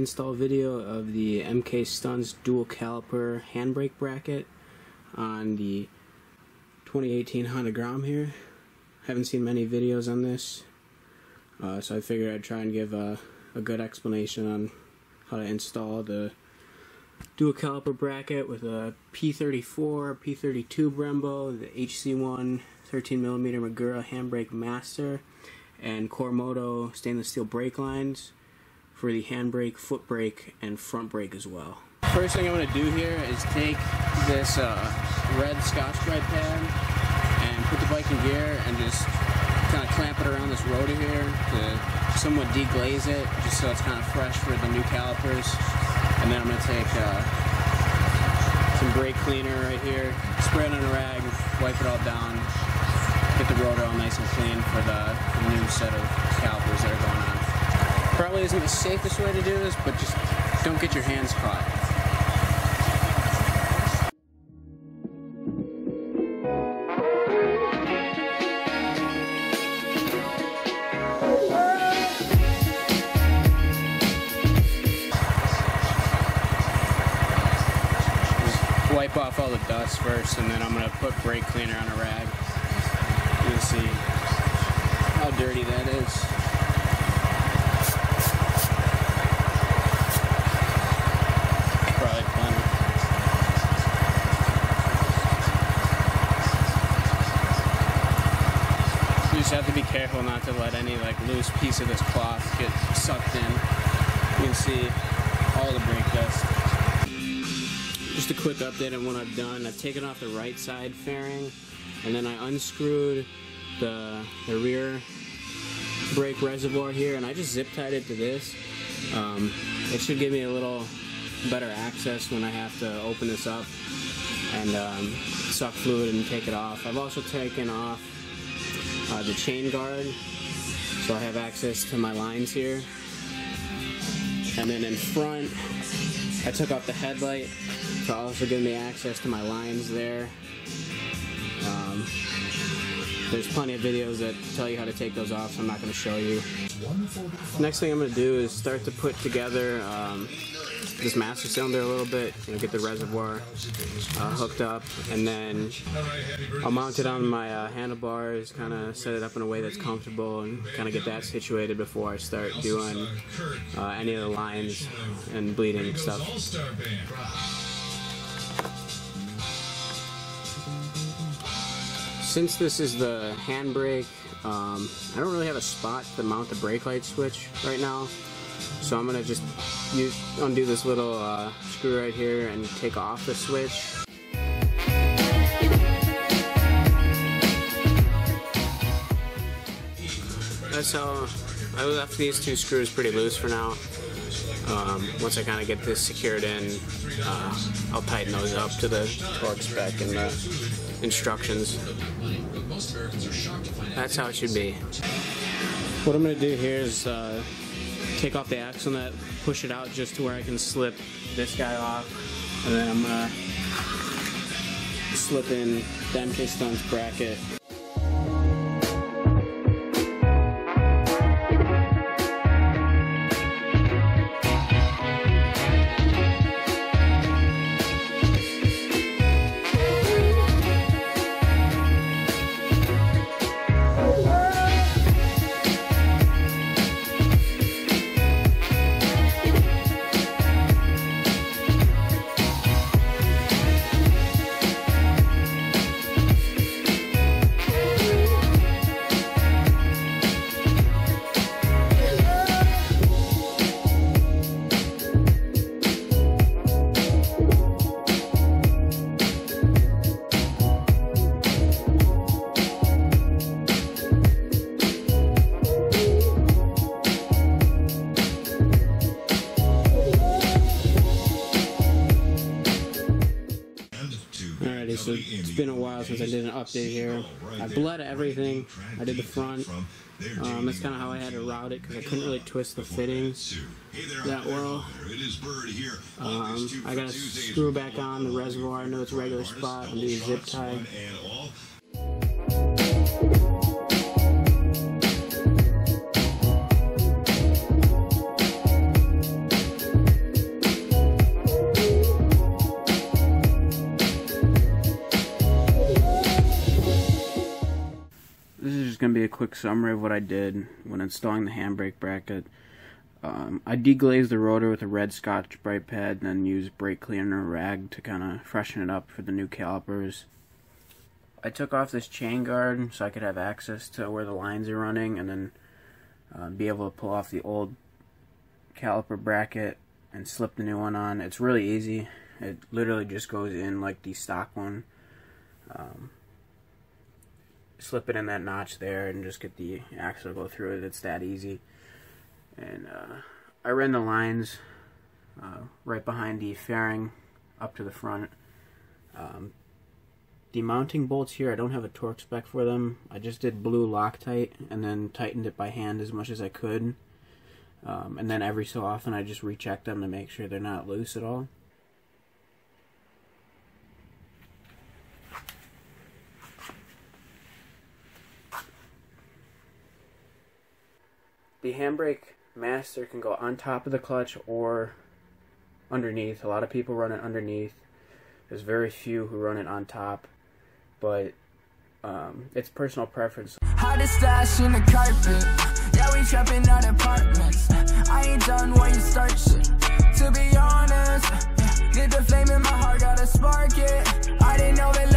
install video of the MKStunts dual caliper handbrake bracket on the 2018 Honda Grom here. Haven't seen many videos on this, so I figured I'd try and give a good explanation on how to install the dual caliper bracket with a P34, P32 Brembo, the HC1 13mm Magura handbrake master, and Koremoto stainless steel brake lines for the handbrake, foot brake, and front brake as well. First thing I'm going to do here is take this red Scotch-Brite pad and put the bike in gear and just kind of clamp it around this rotor here to somewhat deglaze it, just so it's kind of fresh for the new calipers. And then I'm going to take some brake cleaner right here, spray it on a rag, wipe it all down, get the rotor all nice and clean for the new set of calipers that are going on. Probably isn't the safest way to do this, but just don't get your hands caught. Wipe off all the dust first, and then I'm going to put brake cleaner on a rag. You'll see how dirty that is. Probably plenty. You just have to be careful not to let any loose piece of this cloth get sucked in. You can see all the brake dust. Just a quick update on what I've done. I've taken off the right side fairing, and then I unscrewed the rear brake reservoir here, and I just zip tied it to this. It should give me a little better access when I have to open this up and suck fluid and take it off. I've also taken off the chain guard, so I have access to my lines here. And then in front, I took off the headlight to also give me access to my lines there. There's plenty of videos that tell you how to take those off, so I'm not going to show you. Next thing I'm going to do is start to put together this master cylinder a little bit, get the reservoir hooked up, and then I'll mount it on my handlebars, kind of set it up in a way that's comfortable, and kind of get that situated before I start doing any of the lines and bleeding stuff. Since this is the handbrake, I don't really have a spot to mount the brake light switch right now, so I'm going to just undo this little screw right here and take off the switch. That's how I left these two screws pretty loose for now. Once I kind of get this secured in, I'll tighten those up to the torque spec and the instructions. That's how it should be. What I'm going to do here is take off the axle nut, push it out just to where I can slip this guy off, and then I'm going to slip in the MKStunts bracket. So it's been a while since I did an update here. I bled everything. I did the front. That's kind of how I had to route it because I couldn't really twist the fittings that well. I got to screw back on the reservoir into its regular spot and do a zip tie. going to be a quick summary of what I did when installing the handbrake bracket. I deglazed the rotor with a red Scotch Brite pad and then used brake cleaner rag to kind of freshen it up for the new calipers. I took off this chain guard so I could have access to where the lines are running, and then be able to pull off the old caliper bracket and slip the new one on. It's really easy. It literally just goes in like the stock one. Slip it in that notch there and just get the axle to go through it. It's that easy. And I ran the lines right behind the fairing up to the front. The mounting bolts here, I don't have a torque spec for them. I just did blue Loctite and then tightened it by hand as much as I could. And then every so often I just recheck them to make sure they're not loose at all. The handbrake master can go on top of the clutch or underneath. A lot of people run it underneath. There's very few who run it on top, but it's personal preference. Hottest stash in the carpet. Yeah, we trapping out apartments. I ain't done when you start shit. To be honest, lit the flame in my heart, gotta spark it. I didn't know that